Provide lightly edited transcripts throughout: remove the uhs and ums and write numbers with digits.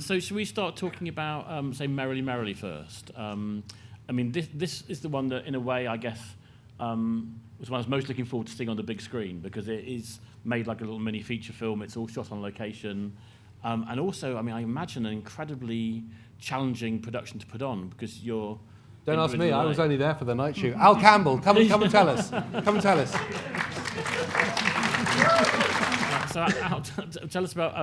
So should we start talking about, say, Merrily Merrily first? I mean, this is the one that, in a way, I guess, was one I was most looking forward to seeing on the big screen, because it is made like a little mini feature film. It's all shot on location. And also, I mean, I imagine an incredibly challenging production to put on, because you're... Don't ask me, I was only there for the night shoot. Al Campbell, come and tell us. Come and tell us. So, Al, tell us about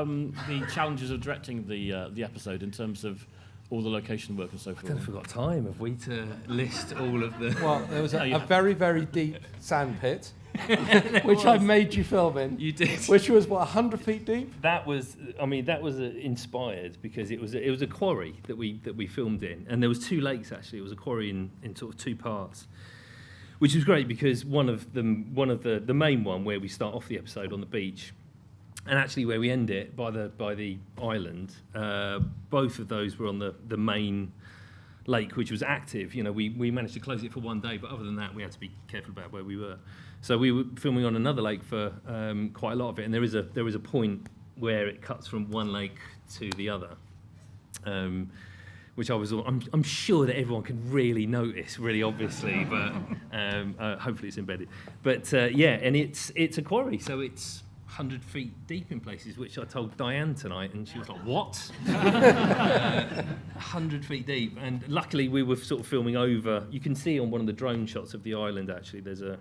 the challenges of directing the episode in terms of all the location work and so forth. I don't know if we've got time, have we, to list all of the... Well, there was a very, very deep sand pit, which I made you film in. You did. Which was, what, 100 feet deep? That was inspired because it was a quarry that we filmed in, and there was two lakes actually. It was a quarry in sort of two parts, which was great because one of the main one where we start off the episode on the beach, and actually where we end it by the island, both of those were on the main lake, which was active. You know, we managed to close it for one day, but other than that, we had to be careful about where we were. So we were filming on another lake for quite a lot of it, and there is a point where it cuts from one lake to the other, which I'm sure that everyone can really notice, really obviously, but hopefully it's embedded. But and it's a quarry, so it's 100 feet deep in places, which I told Diane tonight, and she was like, what? 100 feet deep. And luckily we were sort of filming over, you can see on one of the drone shots of the island actually, there's a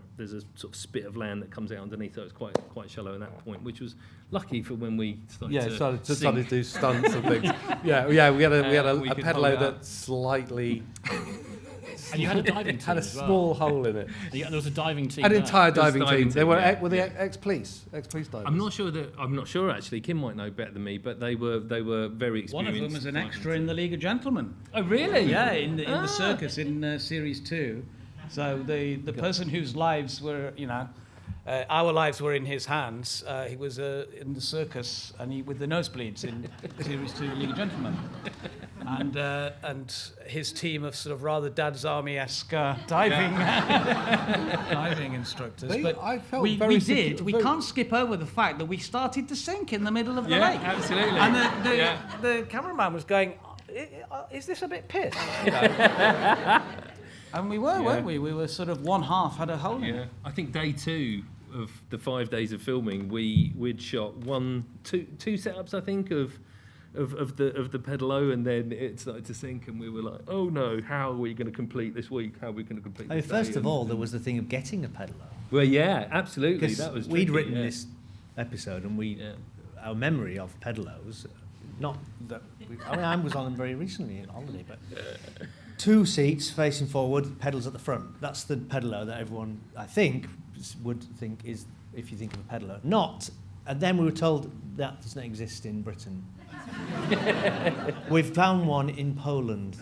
sort of spit of land that comes out underneath, so it's quite shallow at that point, which was lucky for when we started to do stunts and things. We had a pedalo that slightly... And you had a diving team had a small hole in it. There was a diving team. An entire diving team. They were yeah. Were they ex-police divers? I'm not sure actually. Kim might know better than me, but they were very experienced. One of them was an extra in the League of Gentlemen. Oh really? Yeah, in the circus in series 2. So the person whose lives were, our lives were in his hands. He was in the circus, and he with the nosebleeds in series 2 League of Gentlemen. And his team of sort of rather Dad's Army-esque diving instructors. We can't skip over the fact that we started to sink in the middle of the lake. Absolutely. And the cameraman was going, is this a bit pissed? And we were, weren't we? We were sort of one half had a hole in it. I think day 2 of the 5 days of filming, we'd shot two setups, I think, of the pedalo, and then it started to sink, and we were like, oh no, how are we going to complete this week? How are we going to complete this day? First of all, there was the thing of getting a pedalo. Well, yeah, absolutely. That was we'd tricky, written this episode, and our memory of pedalos, not that I was on them very recently in holiday, but 2 seats facing forward, pedals at the front. That's the pedalo that everyone, I think, would think is, if you think of a pedalo. Not, and then we were told that doesn't exist in Britain. We've found one in Poland.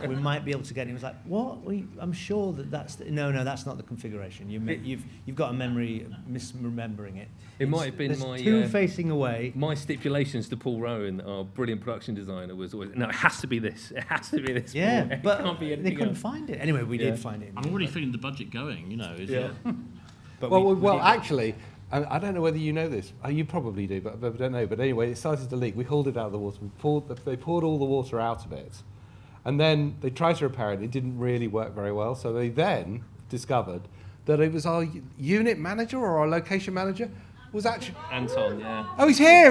We might be able to get it. He was like, what? I'm sure that's... No, that's not the configuration. You've got a memory misremembering it. It might have been my... 2 facing away. My stipulations to Paul Rowan, our brilliant production designer, was always, no, it has to be this. It has to be this. Yeah, but it can't be they couldn't find it. Anyway, we did find it. I'm already feeling the budget going, But well, actually... I don't know whether you know this. You probably do, but I don't know. But anyway, it started to leak. We hauled it out of the water. They poured all the water out of it. And then they tried to repair it. It didn't really work very well. So they then discovered that it was our unit manager or our location manager was actually... Anton, yeah. Oh, he's here!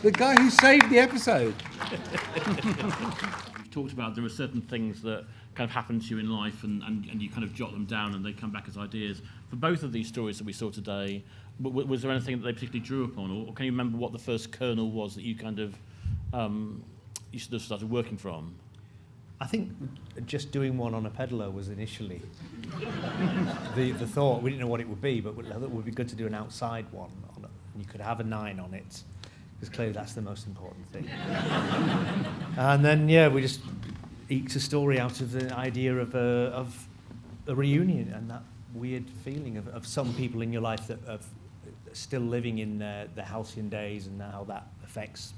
The guy who saved the episode. We've talked about there are certain things that kind of happen to you in life and you kind of jot them down and they come back as ideas. For both of these stories that we saw today, was there anything that they particularly drew upon, or can you remember what the first kernel was that you kind of you sort of started working from? I think just doing one on a pedalo was initially the thought. We didn't know what it would be, but it would be good to do an outside one on it. And you could have a 9 on it, because clearly that's the most important thing. And then we just eked a story out of the idea of a reunion and that weird feeling of some people in your life that are still living in the halcyon days, and how that affects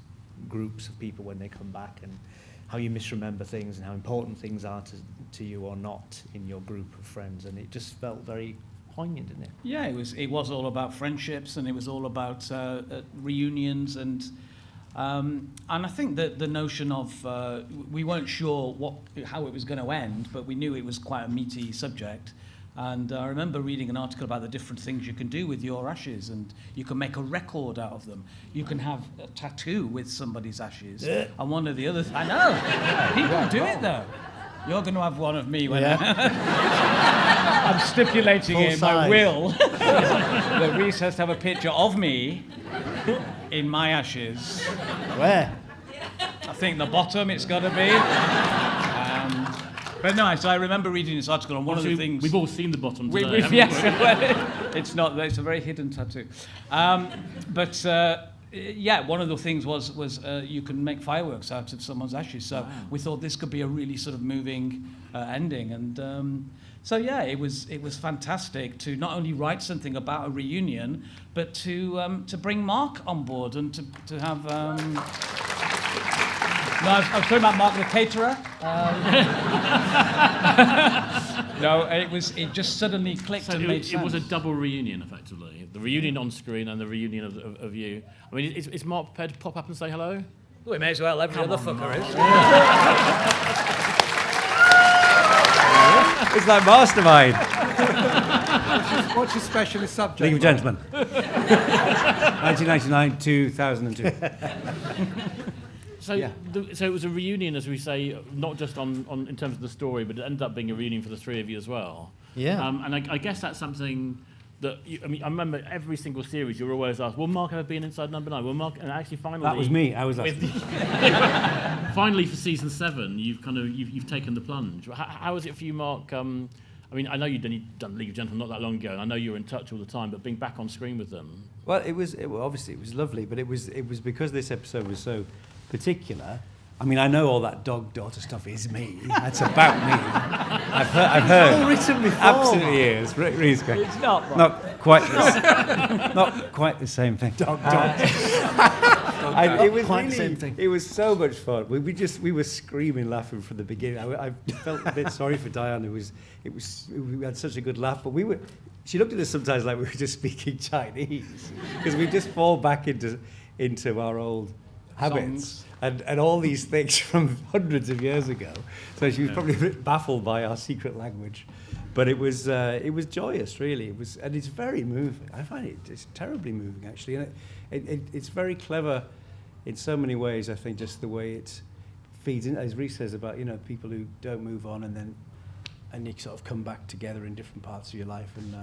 groups of people when they come back, and how you misremember things and how important things are to you or not in your group of friends. And it just felt very poignant, didn't it? Yeah, it was all about friendships, and it was all about reunions, and And I think that the notion of we weren't sure how it was going to end, but we knew it was quite a meaty subject. And I remember reading an article about the different things you can do with your ashes, and you can make a record out of them. You can have a tattoo with somebody's ashes. And one of the other I know. People do it, though. You're going to have one of me when I'm stipulating Full in size. my will that Reece has to have a picture of me in my ashes. Where? I think the bottom it's got to be. But no, so I remember reading this article, and one of the things... We've all seen the bottom today, haven't yes, it's not. It's a very hidden tattoo. One of the things was you can make fireworks out of someone's ashes. So we thought this could be a really sort of moving ending, and it was fantastic to not only write something about a reunion, but to bring Mark on board and to have. No, I was talking about Mark the caterer. No, it just suddenly clicked and made sense. It was a double reunion, effectively. The reunion on screen and the reunion of you. I mean, is Mark prepared to pop up and say hello? We may as well. Every other fucker is. It's like Mastermind. What's your specialist subject? League of Gentlemen. 1999, 2002. So it was a reunion, as we say, not just on in terms of the story, but it ended up being a reunion for the three of you as well. Yeah. And I guess that's something that, I remember every single series you were always asked, will Mark ever be in Inside Number 9? Will Mark, and actually finally... That was me, I was asking. Finally for season 7, you've taken the plunge. How is it for you, Mark? I mean, I know you'd done League of Gentlemen not that long ago, and I know you were in touch all the time, but being back on screen with them... Well, obviously it was lovely, but it was because this episode was so particular. I mean, I know all that dog-daughter stuff is me. That's about me. I've heard. All written before. Absolutely is. Reece, It's not right. not quite the same thing. Dog-daughter. It was Quite the really, same thing. It was so much fun. We were screaming, laughing from the beginning. I felt a bit sorry for Diane. We had such a good laugh, but she looked at us sometimes like we were just speaking Chinese, because we just fall back into our old habits and all these things from hundreds of years ago. So she was probably a bit baffled by our secret language, but it was joyous, really. And it's very moving. I find it's terribly moving, actually, and it's very clever in so many ways. I think just the way it feeds in, as Reece says, about people who don't move on and you sort of come back together in different parts of your life, and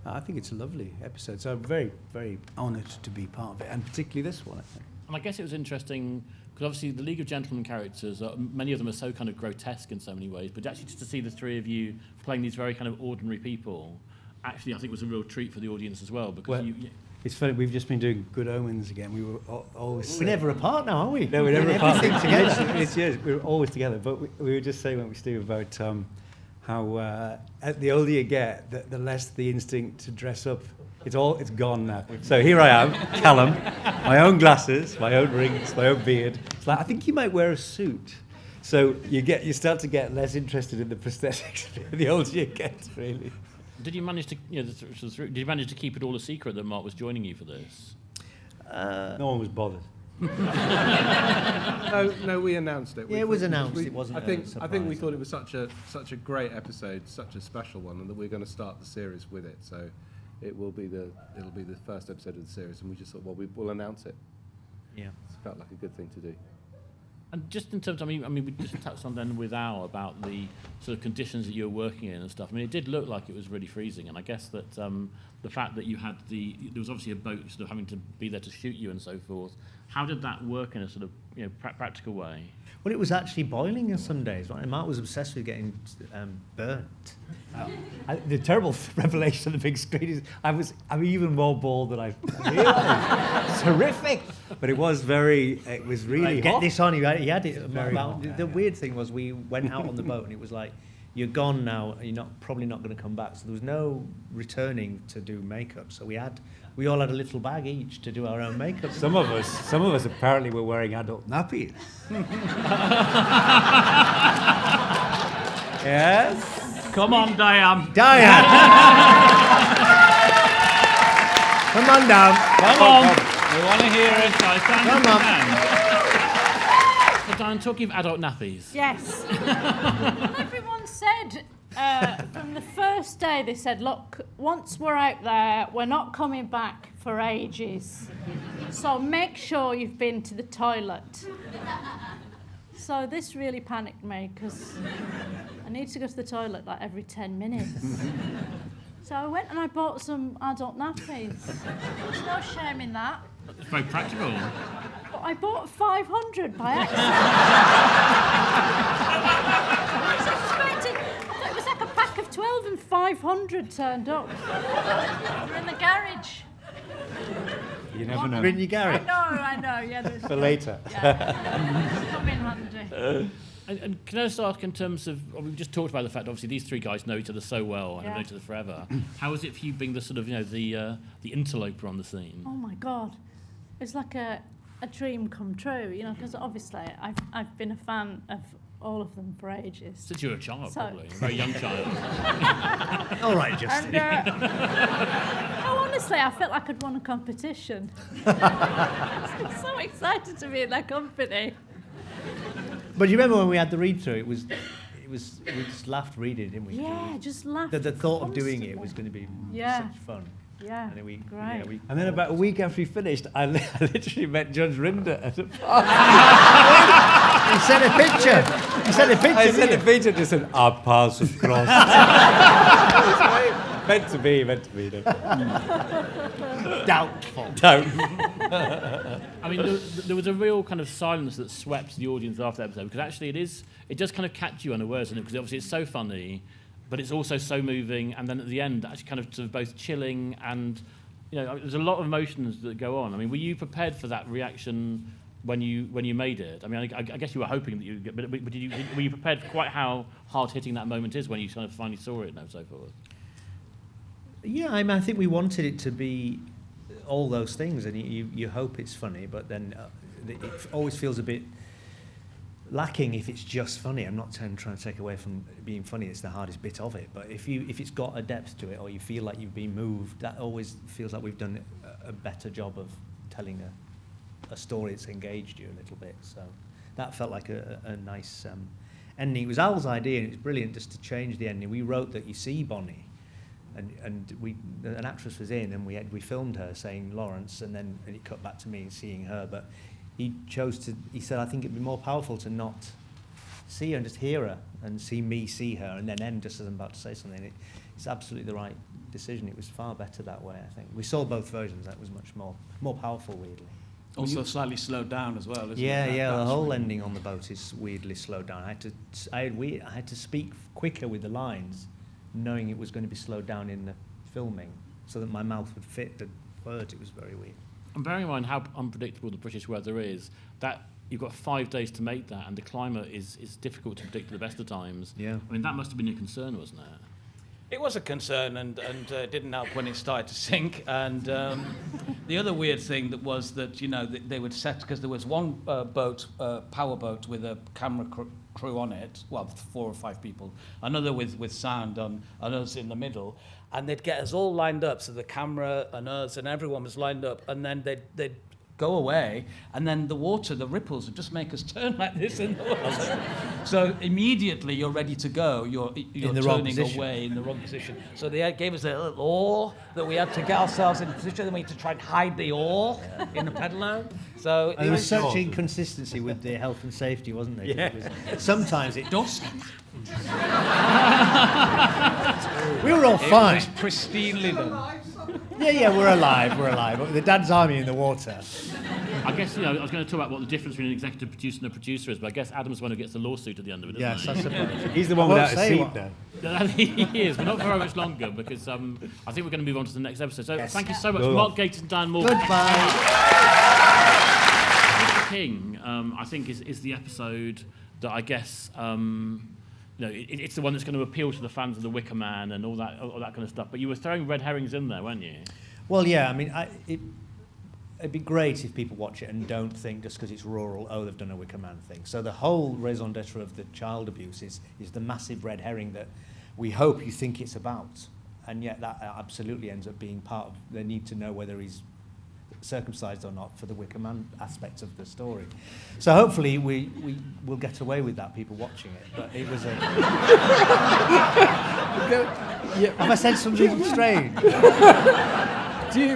I think it's a lovely episode. So I'm very, very honoured to be part of it, and particularly this one, I think. And I guess it was interesting, because obviously the League of Gentlemen characters, many of them are so kind of grotesque in so many ways, but actually just to see the three of you playing these very kind of ordinary people, actually I think was a real treat for the audience as well, because It's funny, we've just been doing Good Omens again. We were always... We're never apart now, are we? No, we're never apart. Everything together. Yes, we're always together. But we were just saying, weren't we, Steve, about how the older you get, the less the instinct to dress up. It's gone now. So here I am, Callum, my own glasses, my own rings, my own beard. It's like, I think you might wear a suit. So you start to get less interested in the prosthetics the older you get, really. Did you manage to did you manage to keep it all a secret that Mark was joining you for this? No one was bothered. No, we announced it. Yeah, it was announced. It wasn't. I think we surprise. thought it was such a great episode, such a special one, and that we're going to start the series with it. So it'll be the first episode of the series, and we just thought, well, we'll announce it. Yeah. It felt like a good thing to do. And just in terms, I mean, we just touched on then with Al about the sort of conditions that you were working in and stuff. I mean, it did look like it was really freezing, and I guess that the fact that you had there was obviously a boat sort of having to be there to shoot you and so forth. How did that work in a sort of practical way? Well, it was actually boiling on some days. Right? And Mark was obsessed with getting burnt. The terrible revelation on the big screen is I'm even more bald than I realised. It's horrific. But it was really Get hot. this on. He had it. Very hot. The weird thing was we went out on the boat and it was like, you're gone now. You're probably not going to come back. So there was no returning to do makeup. So we all had a little bag each to do our own makeup. Some of us apparently were wearing adult nappies. Yes. Come on, Diane. Diane! Come on down. Come on. We want to hear it. So stand Come up on. and Diane, talking of adult nappies. Yes. Well, everyone said from the first day, they said, look, once we're out there, we're not coming back for ages. So make sure you've been to the toilet. So this really panicked me because I need to go to the toilet like every 10 minutes. So I went and I bought some adult nappies. There's no shame in that. It's very practical. But I bought 500 by accident. I was expecting, I thought it was like a pack of 12 and 500 turned up. We're in the garage. You never know. You're in your garage. I know, yeah. For later. Yeah. Come in handy. And can I just ask in terms of, we've just talked about the fact, obviously, these three guys know each other so well and have known each other forever. How is it for you being the sort of, the interloper on the scene? Oh my God. It's like a dream come true, because obviously I've been a fan of all of them for ages. Since you were a child, probably. A very young child. All right, Justin. Honestly, I felt like I'd won a competition. I'm so excited to be in that company. But you remember when we had the read-through, it was we just laughed reading it, didn't we? Yeah, just laughed. The thought of doing it was going to be such fun. Yeah, and great. And then about a week after we finished, I literally met Judge Rinder at a He sent a picture. I sent a picture and just said, our paths have crossed. meant to be. Doubtful. I mean, there was a real kind of silence that swept the audience after that episode, because actually it does kind of catch you unawares, doesn't it? Because obviously it's so funny, but it's also so moving, and then at the end, actually kind of sort of both chilling and, there's a lot of emotions that go on. I mean, were you prepared for that reaction when you made it? I mean, I guess you were hoping that you would get, but were you prepared for quite how hard-hitting that moment is when you kind of finally saw it and so forth? Yeah, I mean, I think we wanted it to be all those things, and you hope it's funny, but then it always feels a bit lacking if it's just funny. I'm not trying to take away from being funny. It's the hardest bit of it. But if it's got a depth to it, or you feel like you've been moved, that always feels like we've done a better job of telling a story that's engaged you a little bit. So that felt like a nice ending. It was Al's idea, and it was brilliant just to change the ending. We wrote that you see Bonnie, and an actress was in, and we filmed her saying Lawrence, and it cut back to me seeing her. But he said, I think it'd be more powerful to not see her and just hear her, and see me see her, and then end just as I'm about to say something. It's absolutely the right decision. It was far better that way, I think. We saw both versions. That was much more powerful, weirdly. Also slightly slowed down as well, isn't it? Yeah. The whole ending on the boat is weirdly slowed down. I had to speak quicker with the lines, knowing it was going to be slowed down in the filming, so that my mouth would fit the words. It was very weird. And bearing in mind how unpredictable the British weather is, that you've got 5 days to make that, and the climate is difficult to predict at the best of times. Yeah. I mean, that must have been your concern, wasn't it? It was a concern, and didn't help when it started to sink. And the other weird thing that was that, they would set, because there was one boat, power boat with a camera crew on it, well, 4 or 5 people, another with sound on, and us in the middle, and they'd get us all lined up, so the camera and us and everyone was lined up, and then they'd go away, and then the ripples would just make us turn like this in the water. So immediately you're ready to go, you're turning away in the wrong position. So they gave us a little oar that we had to get ourselves in position, and we had to try and hide the oar in the pedalo. So there was such inconsistency with the health and safety, wasn't there? Yeah. Sometimes it does. We were all fine. It was pristinely done. Yeah, we're alive. The Dad's Army in the water. I guess, I was going to talk about what the difference between an executive producer and a producer is, but I guess Adam's the one who gets the lawsuit at the end of it, isn't he? Yes, I suppose. He's the one without a seat now. He is, but not for very much longer, because I think we're going to move on to the next episode. So thank you so much, Mark Gatiss and Diane Morgan. Goodbye. Mr. King, I think, is the episode that I guess... it's the one that's going to appeal to the fans of The Wicker Man and all that kind of stuff. But you were throwing red herrings in there, weren't you? Well, yeah. I mean, it'd be great if people watch it and don't think just because it's rural, they've done a Wicker Man thing. So the whole raison d'etre of the child abuse is the massive red herring that we hope you think it's about, and yet that absolutely ends up being part of the need to know whether he's circumcised or not for the Wicker Man aspect of the story. So hopefully we will get away with that, people watching it. But it was a... Have I said something strange?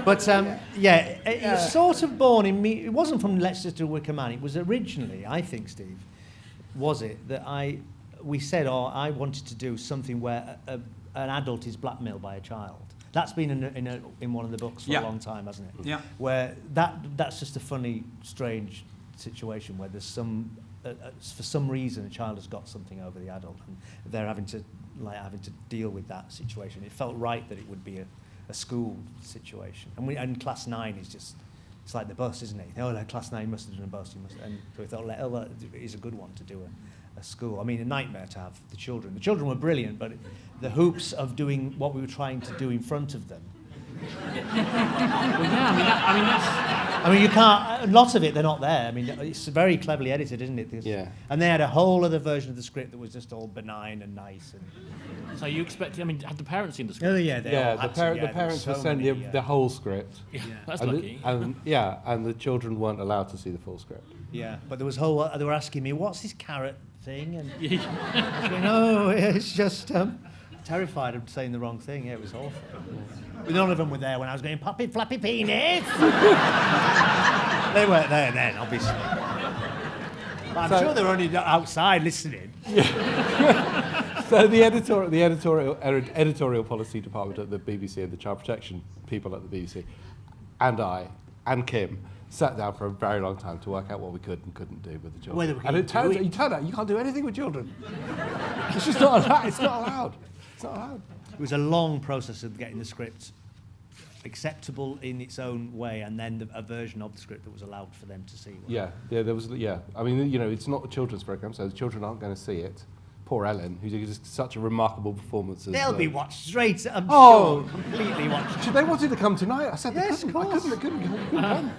But it was sort of born in me. It wasn't from Let's Just Do Wicker Man. It was originally, I think, Steve, was it that we said, I wanted to do something where an adult is blackmailed by a child. That's been in one of the books for a long time, hasn't it? Yeah. Where that's just a funny, strange situation where there's some, for some reason, a child has got something over the adult, and they're having to deal with that situation. It felt right that it would be a school situation, and class 9 is just. It's like the bus, isn't it? Oh, like class 9 must have done a bus. And so we thought, well, it is a good one to do a school. I mean, a nightmare to have the children. The children were brilliant, but the hoops of doing what we were trying to do in front of them. I mean, you can't. A lot of it, they're not there. I mean, it's very cleverly edited, isn't it? Yeah. And they had a whole other version of the script that was just all benign and nice. So you expected? I mean, had the parents seen the script? Oh yeah, The parents were sent the whole script. Yeah, that's and lucky. And the children weren't allowed to see the full script. Yeah, but there was they were asking me, what's this carrot thing? And I was going, no, it's just terrified of saying the wrong thing. Yeah, it was awful. But none of them were there when I was going, poppy flappy penis. They weren't there then, obviously. But I'm sure they were only outside listening. So the editorial policy department at the BBC and the child protection people at the BBC and I and Kim sat down for a very long time to work out what we could and couldn't do with the children. And it turned out you can't do anything with children. It's just not allowed. It's not allowed. It's not allowed. It was a long process of getting the script acceptable in its own way, and then a version of the script that was allowed for them to see. There was. I mean, it's not a children's program, so the children aren't going to see it. Poor Ellen, who did such a remarkable performance. They'll be watched straight. I'm sure, completely watched. They wanted to come tonight. I said yes, they couldn't. I couldn't come.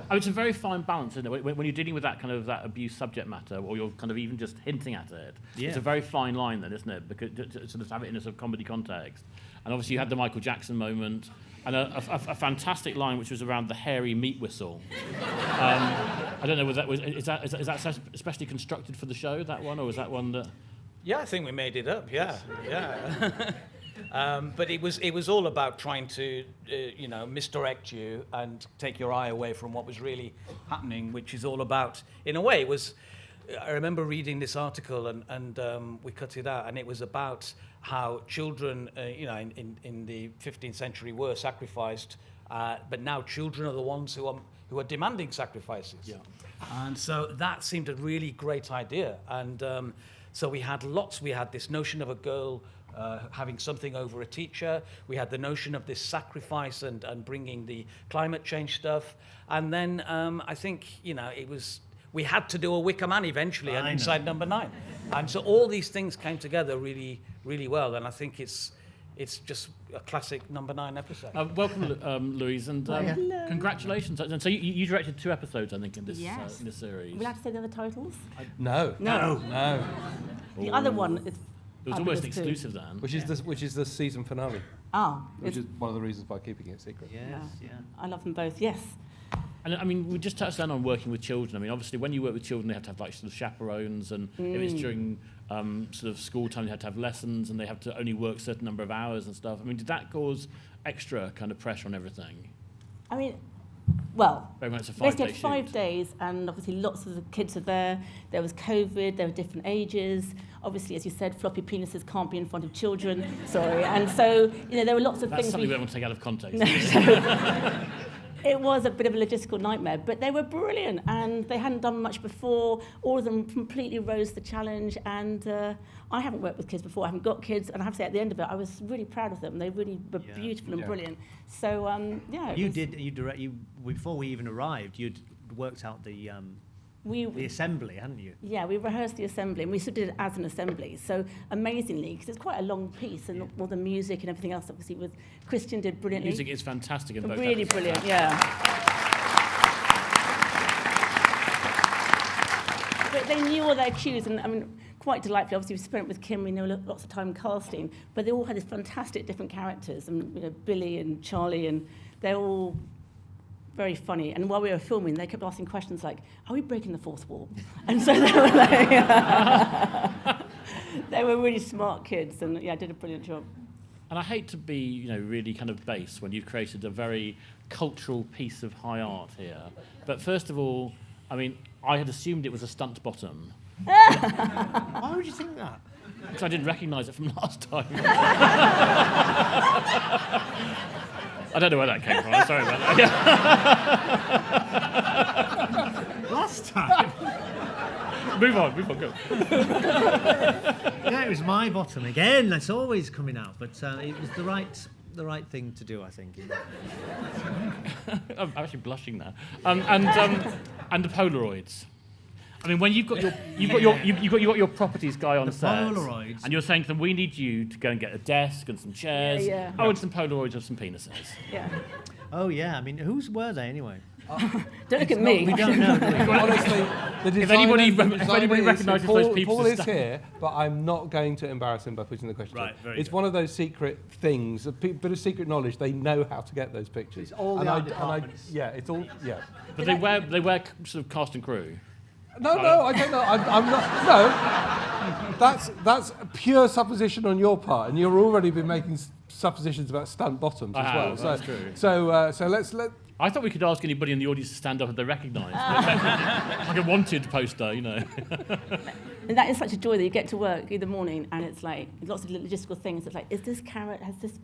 It's a very fine balance, isn't it? When you're dealing with that kind of that abuse subject matter, or you're kind of even just hinting at it. Yeah. It's a very fine line, then, isn't it? Because to sort of have it in a sort of comedy context. And obviously, you had the Michael Jackson moment, and a fantastic line which was around the hairy meat whistle. I don't know whether that was is that especially constructed for the show, that one, or was that one that? Yeah, I think we made it up. Yeah. But it was all about trying to, misdirect you and take your eye away from what was really happening, which is all about, in a way, it was. I remember reading this article and we cut it out, and it was about how children, in the 15th century were sacrificed, but now children are the ones who are demanding sacrifices. Yeah. And so that seemed a really great idea, and. So we had this notion of a girl having something over a teacher. We had the notion of this sacrifice and bringing the climate change stuff. And then I think, we had to do a Wicker Man eventually and inside Number 9. And so all these things came together really, really well. And I think it's just a classic Number 9 episode. Welcome, Louise, and congratulations. And so you directed 2 episodes, I think, in this in this series. Would you like to say the other titles? No. The other one is. It was almost exclusive then. Which is the season finale. Which is one of the reasons why keeping it secret. Yes, yeah. I love them both. Yes. And I mean, we just touched down on working with children. I mean, obviously, when you work with children, they have to have like sort of chaperones, and if it's during sort of school time, they have to have lessons, and they have to only work a certain number of hours and stuff. I mean, did that cause extra kind of pressure on everything? I mean, well, basically had 5 days, and obviously lots of the kids are there. There was COVID, there were different ages. Obviously, as you said, floppy penises can't be in front of children. Sorry. And so, there were lots of That's things. Something we don't want to take out of context. It was a bit of a logistical nightmare, but they were brilliant, and they hadn't done much before. All of them completely rose the challenge, and I haven't worked with kids before. I haven't got kids, and I have to say, at the end of it, I was really proud of them. They really were beautiful and brilliant. So, before we even arrived, you'd worked out the assembly, hadn't you? Yeah, we rehearsed the assembly, and we sort of did it as an assembly. So amazingly, because it's quite a long piece, and all the music and everything else, obviously, Christian did brilliantly. Music is fantastic in both really episodes. Brilliant, yeah. But they knew all their cues, and I mean, quite delightfully. Obviously, we spent it with Kim. We know lots of time casting, but they all had these fantastic different characters, and Billy and Charlie, and they're all very funny. And while we were filming, they kept asking questions like, "Are we breaking the fourth wall?" And so they were like, they were really smart kids, and yeah, did a brilliant job. And I hate to be, really kind of base when you've created a very cultural piece of high art here. But first of all, I mean, I had assumed it was a stunt bottom. Why would you think that? Because I didn't recognise it from last time. I don't know where that came from. I'm sorry about that. Last time? Move on, go. Yeah, it was my bottom again. That's always coming out, but it was the right thing to do, I think. I'm actually blushing now. And the Polaroids. I mean, when you've got your properties guy on set, Polaroids. and you're saying to them, "We need you to go and get a desk and some chairs. Yeah. Oh, and some Polaroids of some penises." Yeah. Oh yeah, I mean, whose were they anyway? Don't look at me. We don't know. Do we? Honestly, the If anybody designer recognises Paul, those people, Paul to is stand. here, but I'm not going to embarrass him by putting the question. Right, very It's good. one of those secret things, a bit of secret knowledge. They know how to get those pictures. It's all the art departments. Yeah, it's all. Yeah. But they wear sort of cast and crew. No, I don't know. I'm not. No, that's pure supposition on your part, and you've already been making suppositions about stunt bottoms I as have, well. that's true. So let's. I thought we could ask anybody in the audience to stand up if they recognise. Like a wanted poster, And that is such a joy that you get to work in the morning and it's like lots of logistical things. It's like, is this carrot, is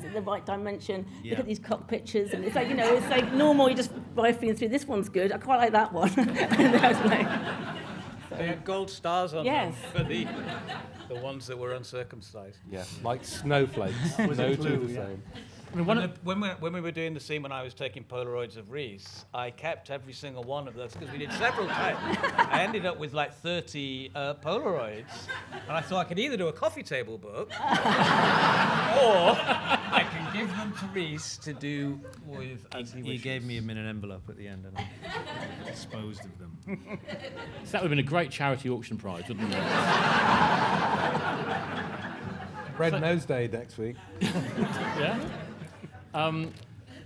it the right dimension? Yeah. Look at these cock pictures. And it's like, it's like normal, you just rifling through, this one's good, I quite like that one. And I was like, They had gold stars on Yes. them for the ones that were uncircumcised. Yeah, like snowflakes. No two the same. I mean, When we were doing the scene when I was taking Polaroids of Reece, I kept every single one of those because we did several times. I ended up with like 30 Polaroids, and I thought I could either do a coffee table book, or I can give them to Reece to do with as he He wishes. gave me them in an envelope at the end, and I disposed of them. so that would have been a great charity auction prize, wouldn't it? Red Nose Day next week. Yeah.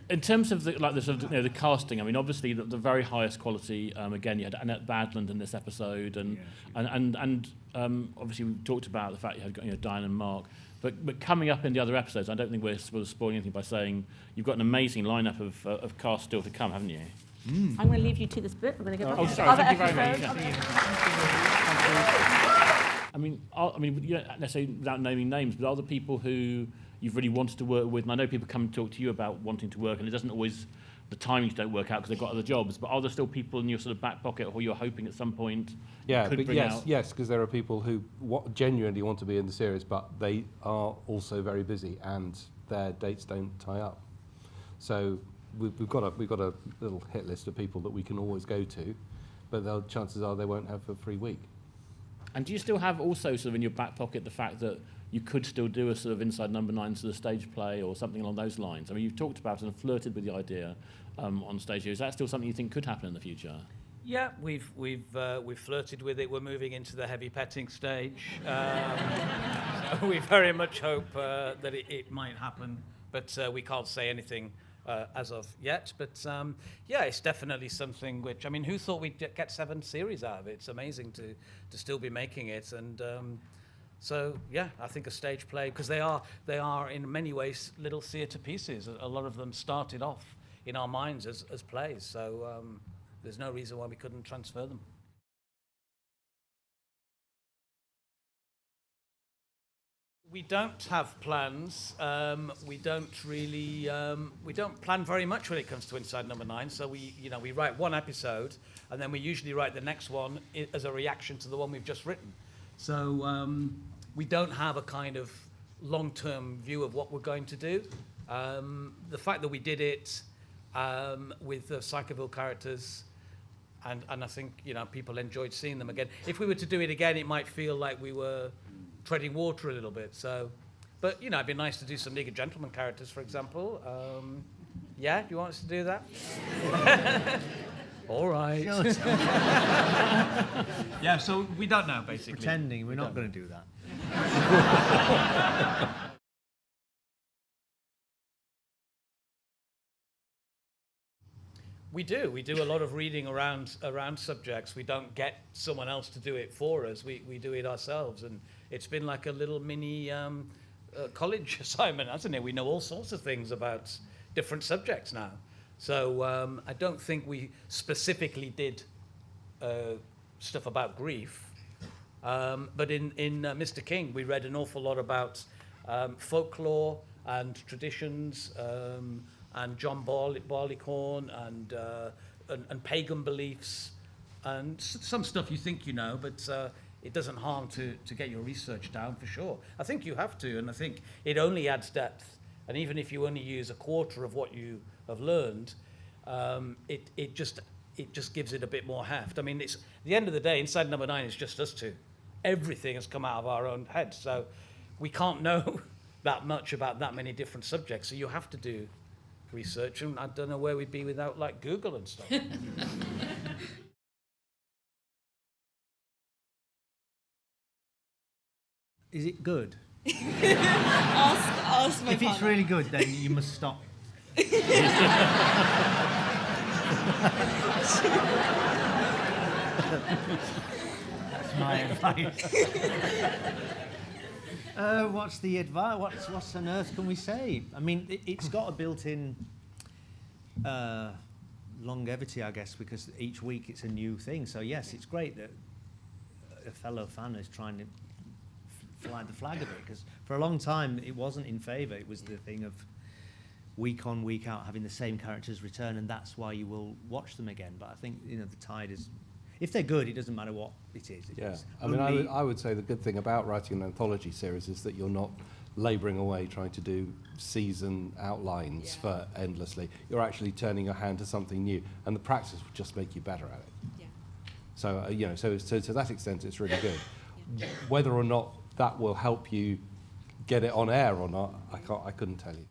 In terms of the sort of, the casting, I mean, obviously the very highest quality. Again, you had Annette Badland in this episode, and obviously we talked about the fact you had Diane and Mark. But coming up in the other episodes, I don't think we're sort of spoiling anything by saying you've got an amazing lineup of cast still to come, haven't you? I'm going to leave you to this bit. I'm going to go back Oh, to sorry. other Thank you very much. episodes. I mean, you don't necessarily without naming names, but are there people who you've really wanted to work with? And I know people come and talk to you about wanting to work, and it doesn't always, the timings don't work out because they've got other jobs. But are there still people in your sort of back pocket who you're hoping at some point could bring out? Yes, because there are people who genuinely want to be in the series, but they are also very busy and their dates don't tie up. So we've got a little hit list of people that we can always go to, but the chances are they won't have a free week. And do you still have also sort of in your back pocket the fact that you could still do a sort of Inside Number 9 sort of stage play or something along those lines? I mean, you've talked about it and flirted with the idea on stage here. Is that still something you think could happen in the future? Yeah, we've flirted with it. We're moving into the heavy petting stage. So we very much hope that it might happen, but we can't say anything as of yet. But yeah, it's definitely something which, I mean, who thought we'd get 7 series out of it? It's amazing to still be making it. And so, yeah, I think a stage play, because they are in many ways little theatre pieces. A lot of them started off in our minds as plays. So there's no reason why we couldn't transfer them. We don't have plans. We don't plan very much when it comes to Inside Number 9. So we write one episode, and then we usually write the next one as a reaction to the one we've just written. So we don't have a kind of long-term view of what we're going to do. The fact that we did it with the Psychoville characters, and I think people enjoyed seeing them again. If we were to do it again, it might feel like we were treading water a little bit. So, but it'd be nice to do some League of Gentlemen characters, for example. Yeah, do you want us to do that? All right. Yeah, so we don't know, basically. Pretending we're not going to do that. We do a lot of reading around subjects. We don't get someone else to do it for us. We do it ourselves, and it's been like a little mini college assignment, hasn't it? We know all sorts of things about different subjects now. So I don't think we specifically did stuff about grief, but in Mr. King, we read an awful lot about folklore and traditions. And John Barleycorn and pagan beliefs and some stuff you think you know, but it doesn't harm to get your research down for sure. I think you have to, and I think it only adds depth. And even if you only use a quarter of what you have learned, it just gives it a bit more heft. I mean, it's at the end of the day, Inside Number 9 is just us two. Everything has come out of our own heads, so we can't know that much about that many different subjects. So you have to do research, and I don't know where we'd be without like Google and stuff. Is it good? ask my If it's partner. really good, then you must stop. That's my advice. What's the advice? What's on earth can we say? I mean, it's got a built-in longevity, I guess, because each week it's a new thing. So yes, it's great that a fellow fan is trying to fly the flag of it, because for a long time it wasn't in favour. It was the thing of week on, week out, having the same characters return, and that's why you will watch them again. But I think, you know, the tide is, if they're good, it doesn't matter what it is. Yeah, I mean, I would say the good thing about writing an anthology series is that you're not labouring away trying to do season outlines for endlessly. You're actually turning your hand to something new, and the practice will just make you better at it. Yeah. So, you know, so to that extent, it's really good. Whether or not that will help you get it on air or not, I couldn't tell you.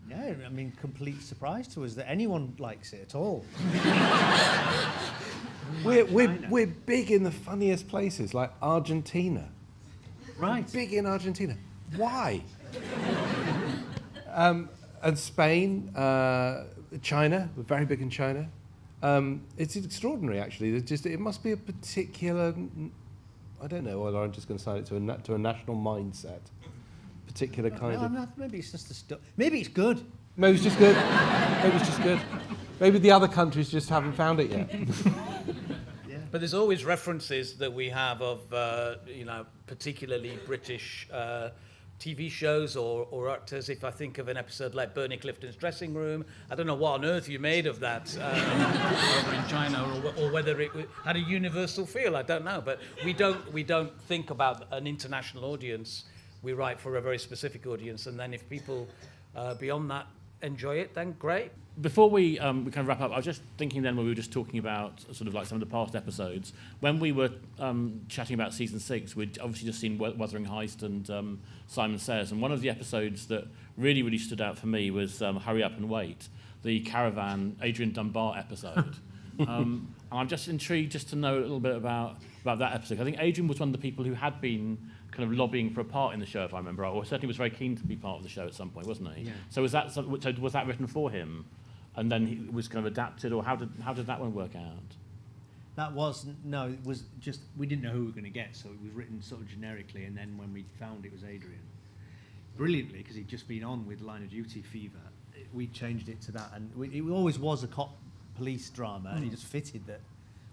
Yeah, I mean, complete surprise to us that anyone likes it at all. We're big in the funniest places, like Argentina. Right. Big in Argentina. Why? And Spain, China. We're very big in China. It's extraordinary, actually. It must be a particular. I don't know whether I'm just going to sign it to a national mindset. Particular kind of. Maybe it's just maybe it's good. Maybe it's just good. Maybe it's just good. Maybe the other countries just haven't found it yet. Yeah. But there's always references that we have of, particularly British TV shows or actors. If I think of an episode like Bernie Clifton's Dressing Room, I don't know what on earth you made of that over in China, or whether it had a universal feel. I don't know. But we don't think about an international audience. We write for a very specific audience, and then if people beyond that enjoy it, then great. Before we kind of wrap up, I was just thinking then when we were just talking about sort of like some of the past episodes, when we were chatting about season 6, we'd obviously just seen Wuthering Heist and Simon Says, and one of the episodes that really, really stood out for me was Hurry Up and Wait, the Caravan Adrian Dunbar episode. And I'm just intrigued just to know a little bit about that episode. I think Adrian was one of the people who had been kind of lobbying for a part in the show, if I remember right, or certainly was very keen to be part of the show at some point, wasn't he? Yeah. So was that written for him, and then he was kind of adapted, or how did that one work out? It was just, we didn't know who we were going to get, so it was written sort of generically, and then when we found it was Adrian, brilliantly, because he'd just been on with Line of Duty Fever, we changed it to that, and it always was a cop police drama, and it just fitted that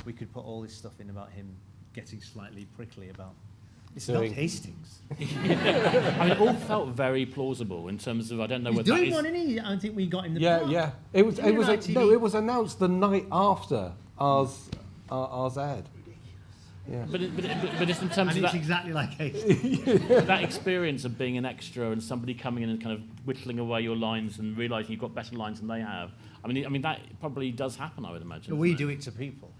we could put all this stuff in about him getting slightly prickly about. It's not Hastings. I mean, it all felt very plausible in terms of, I don't know whether He's doing one, isn't he? I don't think we got in the part. Yeah. It was announced the night after ours aired. Yeah. But it's in terms And of it's that, exactly like Hastings. that experience of being an extra and somebody coming in and kind of whittling away your lines and realising you've got better lines than they have. I mean that probably does happen, I would imagine. We do it to people.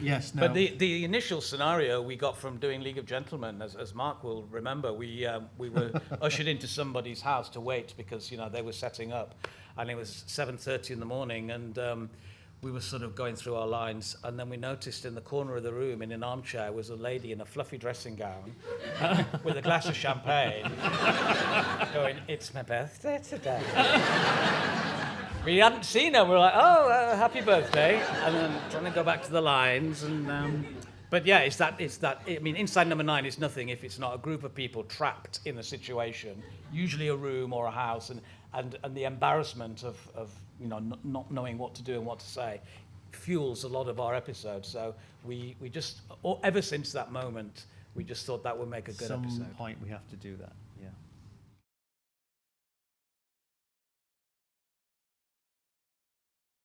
Yes, no. But the initial scenario we got from doing League of Gentlemen, as Mark will remember, we were ushered into somebody's house to wait because they were setting up, and it was 7:30 in the morning, and we were sort of going through our lines, and then we noticed in the corner of the room, in an armchair, was a lady in a fluffy dressing gown with a glass of champagne, going, "It's my birthday today." We hadn't seen her. We were like, "Oh, happy birthday!" And then trying to go back to the lines, and but yeah, it's that. I mean, Inside Number 9 is nothing if it's not a group of people trapped in a situation, usually a room or a house, and the embarrassment of not knowing what to do and what to say fuels a lot of our episodes. So we just, ever since that moment, we just thought that would make a good episode. At some point we have to do that.